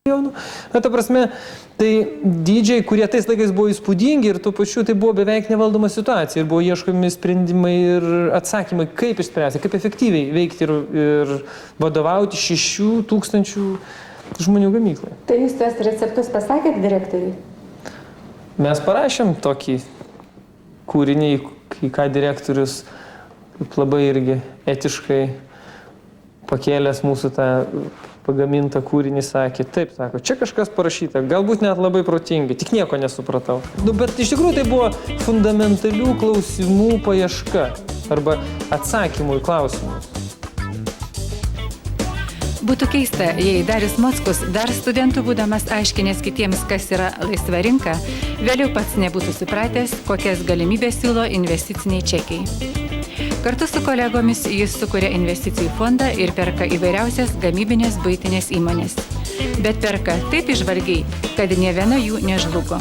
milijonų. Na, ta prasme, tai dydžiai, kurie tais laikais buvo įspūdingi ir tuo pačiu tai buvo beveik nevaldoma situacija ir buvo ieškomi sprendimai ir atsakymai, kaip išspręsti, kaip efektyviai veikti ir vadovauti 6,000 žmonių gamyklai. Tai jūs tuos receptus pasakėt direktoriui? Mes parašėm tokį kūrinį, į ką direktorius labai irgi etiškai pakėlęs mūsų tą pagamintą kūrinį sakė, taip, sako, čia kažkas parašyta, galbūt net labai protingai, tik nieko nesupratau. Bet iš tikrųjų tai buvo fundamentalių klausimų paieška arba atsakymų į klausimus. Būtų keista, jei Darius Mockus dar studentų būdamas aiškinęs kitiems, kas yra laisva rinka, vėliau pats nebūtų supratęs, kokias galimybės siūlo investiciniai čekiai. Kartu su kolegomis jis sukuria investicijų fondą ir perka įvairiausias gamybinės buitinės įmonės. Bet perka taip įžvalgiai, kad nė viena jų nežlugo.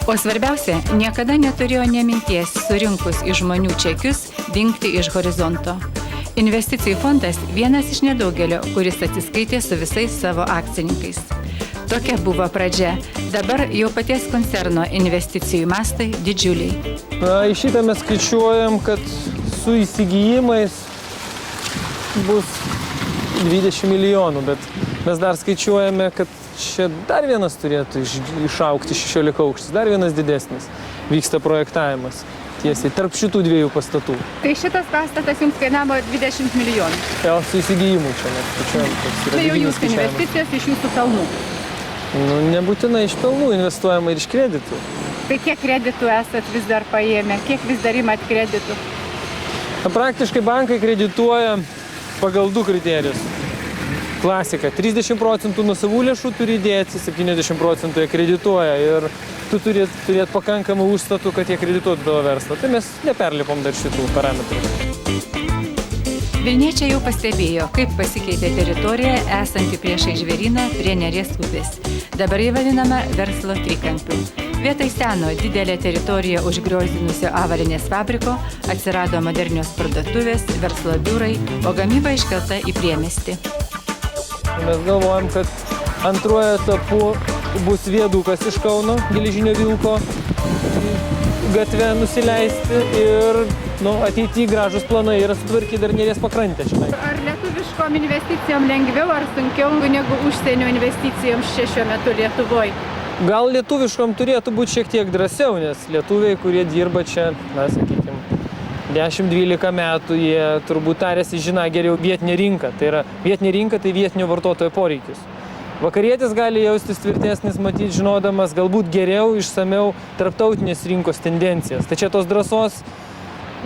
O svarbiausia, niekada neturėjo nė minties surinkus iš žmonių čekius dingti iš horizonto. Investicijų fondas vienas iš nedaugelio, kuris atsiskaitė su visais savo akcininkais. Tokia buvo pradžia. Dabar jau paties koncerno investicijų mastai didžiuliai. Na, į šitą mes skaičiuojam, kad su įsigijimais bus 20 milijonų, bet mes dar skaičiuojame, kad čia dar vienas turėtų išaugti 16 aukštis, dar vienas didesnis. Vyksta projektavimas tiesiai tarp šitų dviejų pastatų. Tai šitas pastatas jums kainavo 20 milijonų. Jau su įsigijimu čia mes skaičiuojam. Tai jau jūsų investicijos iš jūsų pelnų. Nu, nebūtinai iš pelnų, investuojama ir iš kreditų. Tai kiek kreditų esat vis dar paėmę? Kiek vis dar imat kreditų? Praktiškai bankai kredituoja pagal 2 kriterijus. Klasika. 30% nuo savų lėšų turi įdėti, 70% jie kredituoja ir tu turi turėti pakankamą užstatų, kad jie kredituotų tavo verslą. Tai mes neperlipom dar šitų parametrų. Vilniečiai jau pastebėjo, kaip pasikeitė teritorija esanti priešai žvėryną prie Neries upės. Dabar jį vadinama verslo trikampiu. Vietoj seno didelę teritoriją užgriozdinusio avarinės fabriko atsirado modernios parduotuvės, verslo biurai, o gamyba iškelta į priemiestį. Mes galvojam, kad antruoju etapu bus viedukas iš Kauno, Geležinio Vilko gatve nusileisti ir ateityje gražus planai yra sutvarkyti dar Neries pakrantę. Ar lietuviškom investicijom lengviau ar sunkiau negu užsienio investicijoms čia šiuo metu Lietuvoje? Gal lietuviškom turėtų būti šiek tiek drąsiau, nes lietuviai, kurie dirba čia, na, sakykime, 10-12 metų, jie turbūt tarėsi žino geriau vietinę rinką. Tai yra vietinė rinka, tai vietinio vartotojo poreikius. Vakarietis gali jaustis tvirtesnis, matyti, žinodamas galbūt geriau, išsamiau tarptautinės rinkos tendencijas. Tai čia tos drąsos,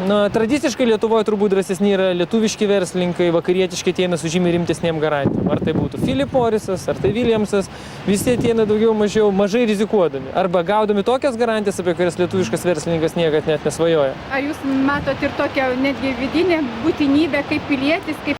tradiciškai Lietuvoje turbūt drąsesni yra lietuviški verslininkai, vakarietiški ateina su žymiai rimtesnėm garantijom. Ar tai būtų Philip Morrisas, ar tai Williamsas, visi ateina daugiau mažiau mažai rizikuodami. Arba gaudami tokias garantijas, apie kurias lietuviškas verslininkas niekad net nesvajoja. Ar jūs matot ir tokią netgi vidinę būtinybę kaip pilietis, kaip